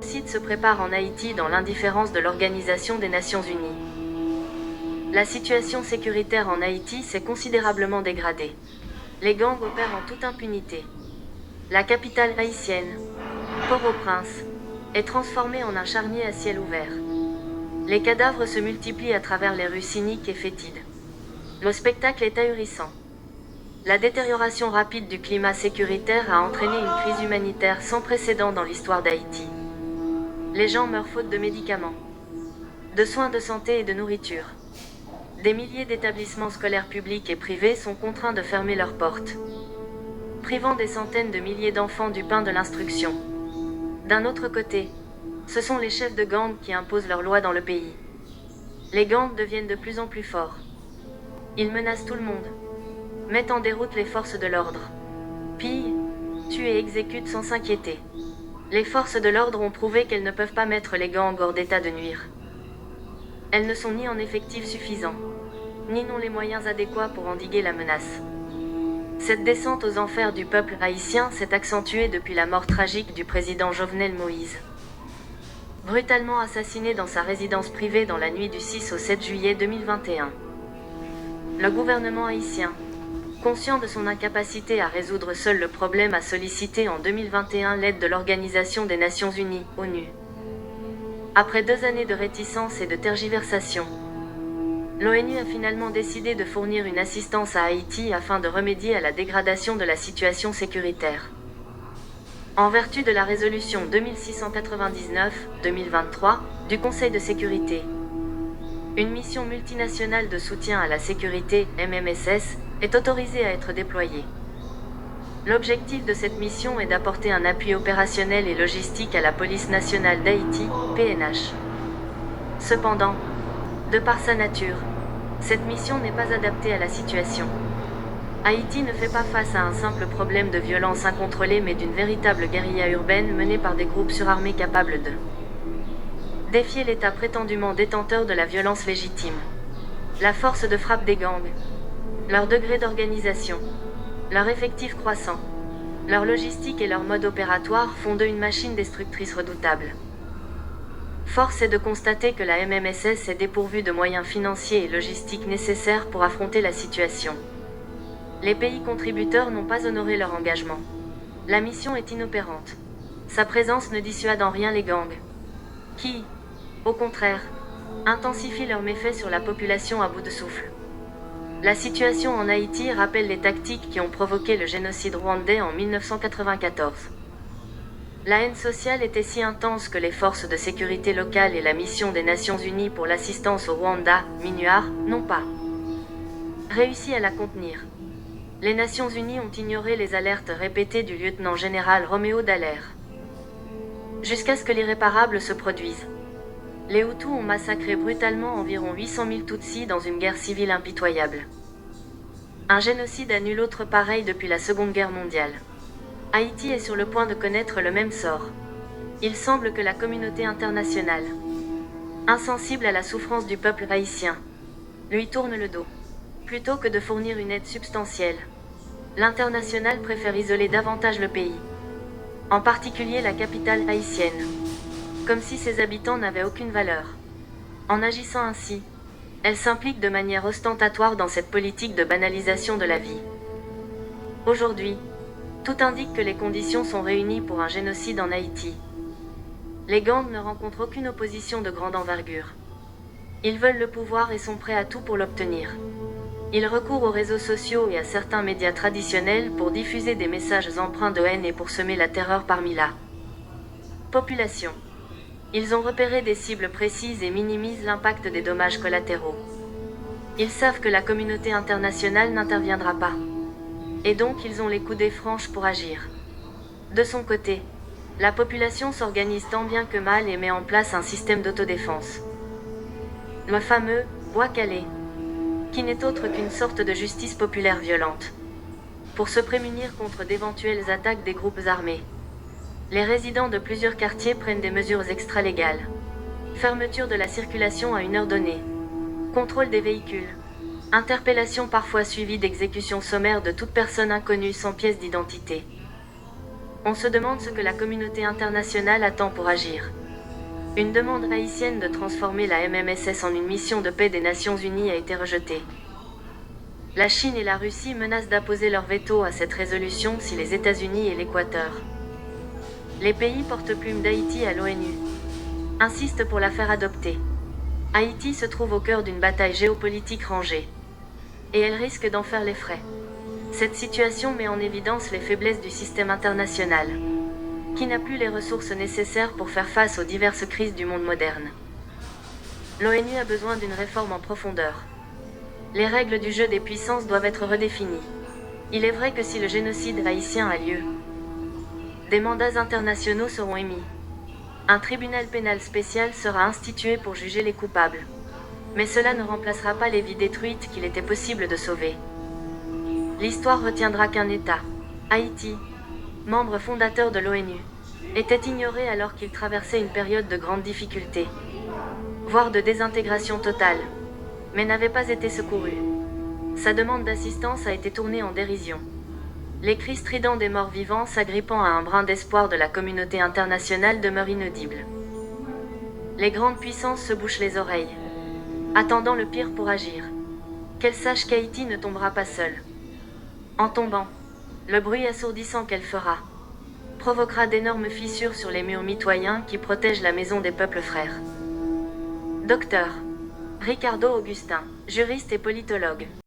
génocide se prépare en Haïti dans l'indifférence de l'Organisation des Nations Unies. La situation sécuritaire en Haïti s'est considérablement dégradée. Les gangs opèrent en toute impunité. La capitale haïtienne, Port-au-Prince, est transformée en un charnier à ciel ouvert. Les cadavres se multiplient à travers les rues cyniques et fétides. Le spectacle est ahurissant. La détérioration rapide du climat sécuritaire a entraîné une crise humanitaire sans précédent dans l'histoire d'Haïti. Les gens meurent faute de médicaments, de soins de santé et de nourriture. Des milliers d'établissements scolaires publics et privés sont contraints de fermer leurs portes, privant des centaines de milliers d'enfants du pain de l'instruction. D'un autre côté, ce sont les chefs de gangs qui imposent leurs lois dans le pays. Les gangs deviennent de plus en plus forts. Ils menacent tout le monde, mettent en déroute les forces de l'ordre, pillent, tuent et exécutent sans s'inquiéter. Les forces de l'ordre ont prouvé qu'elles ne peuvent pas mettre les gangs hors d'état de nuire. Elles ne sont ni en effectif suffisant, ni n'ont les moyens adéquats pour endiguer la menace. Cette descente aux enfers du peuple haïtien s'est accentuée depuis la mort tragique du président Jovenel Moïse. Brutalement assassiné dans sa résidence privée dans la nuit du 6 au 7 juillet 2021. Le gouvernement haïtien, conscient de son incapacité à résoudre seul le problème, a sollicité en 2021 l'aide de l'Organisation des Nations Unies, ONU. Après 2 années de réticence et de tergiversation, l'ONU a finalement décidé de fournir une assistance à Haïti afin de remédier à la dégradation de la situation sécuritaire. En vertu de la résolution 2699-2023 du Conseil de sécurité, une mission multinationale de soutien à la sécurité, MMSS, est autorisée à être déployée. L'objectif de cette mission est d'apporter un appui opérationnel et logistique à la police nationale d'Haïti, PNH. Cependant, de par sa nature, cette mission n'est pas adaptée à la situation. Haïti ne fait pas face à un simple problème de violence incontrôlée mais d'une véritable guérilla urbaine menée par des groupes surarmés capables de défier l'État prétendument détenteur de la violence légitime. La force de frappe des gangs, leur degré d'organisation, leur effectif croissant, leur logistique et leur mode opératoire font d'eux une machine destructrice redoutable. Force est de constater que la MMSS est dépourvue de moyens financiers et logistiques nécessaires pour affronter la situation. Les pays contributeurs n'ont pas honoré leur engagement. La mission est inopérante. Sa présence ne dissuade en rien les gangs, qui, au contraire, intensifient leurs méfaits sur la population à bout de souffle. La situation en Haïti rappelle les tactiques qui ont provoqué le génocide rwandais en 1994. La haine sociale était si intense que les forces de sécurité locales et la mission des Nations Unies pour l'assistance au Rwanda, MINUAR, n'ont pas réussi à la contenir. Les Nations Unies ont ignoré les alertes répétées du lieutenant-général Roméo Dallaire, jusqu'à ce que l'irréparable se produise. Les Hutus ont massacré brutalement environ 800 000 Tutsis dans une guerre civile impitoyable. Un génocide à nul autre pareil depuis la Seconde Guerre mondiale. Haïti est sur le point de connaître le même sort. Il semble que la communauté internationale, insensible à la souffrance du peuple haïtien, lui tourne le dos. Plutôt que de fournir une aide substantielle, l'international préfère isoler davantage le pays, en particulier la capitale haïtienne, comme si ses habitants n'avaient aucune valeur. En agissant ainsi, elle s'implique de manière ostentatoire dans cette politique de banalisation de la vie. Aujourd'hui, tout indique que les conditions sont réunies pour un génocide en Haïti. Les gangs ne rencontrent aucune opposition de grande envergure. Ils veulent le pouvoir et sont prêts à tout pour l'obtenir. Ils recourent aux réseaux sociaux et à certains médias traditionnels pour diffuser des messages empreints de haine et pour semer la terreur parmi la population. Ils ont repéré des cibles précises et minimisent l'impact des dommages collatéraux. Ils savent que la communauté internationale n'interviendra pas. Et donc ils ont les coudées franches pour agir. De son côté, la population s'organise tant bien que mal et met en place un système d'autodéfense. Le fameux « bois calé », qui n'est autre qu'une sorte de justice populaire violente, pour se prémunir contre d'éventuelles attaques des groupes armés. Les résidents de plusieurs quartiers prennent des mesures extralégales. Fermeture de la circulation à une heure donnée. Contrôle des véhicules. Interpellation parfois suivie d'exécutions sommaires de toute personne inconnue sans pièce d'identité. On se demande ce que la communauté internationale attend pour agir. Une demande haïtienne de transformer la MMSS en une mission de paix des Nations Unies a été rejetée. La Chine et la Russie menacent d'apposer leur veto à cette résolution si les États-Unis et l'Équateur, les pays porte-plume d'Haïti à l'ONU, insistent pour la faire adopter. Haïti se trouve au cœur d'une bataille géopolitique rangée, et elle risque d'en faire les frais. Cette situation met en évidence les faiblesses du système international, qui n'a plus les ressources nécessaires pour faire face aux diverses crises du monde moderne. L'ONU a besoin d'une réforme en profondeur. Les règles du jeu des puissances doivent être redéfinies. Il est vrai que si le génocide haïtien a lieu, des mandats internationaux seront émis. Un tribunal pénal spécial sera institué pour juger les coupables. Mais cela ne remplacera pas les vies détruites qu'il était possible de sauver. L'histoire retiendra qu'un État, Haïti, membre fondateur de l'ONU, était ignoré alors qu'il traversait une période de grande difficulté, voire de désintégration totale, mais n'avait pas été secouru. Sa demande d'assistance a été tournée en dérision. Les cris stridents des morts vivants s'agrippant à un brin d'espoir de la communauté internationale demeurent inaudibles. Les grandes puissances se bouchent les oreilles, attendant le pire pour agir. Qu'elles sachent qu'Haïti ne tombera pas seule. En tombant, le bruit assourdissant qu'elle fera provoquera d'énormes fissures sur les murs mitoyens qui protègent la maison des peuples frères. Docteur Ricardo Augustin, juriste et politologue.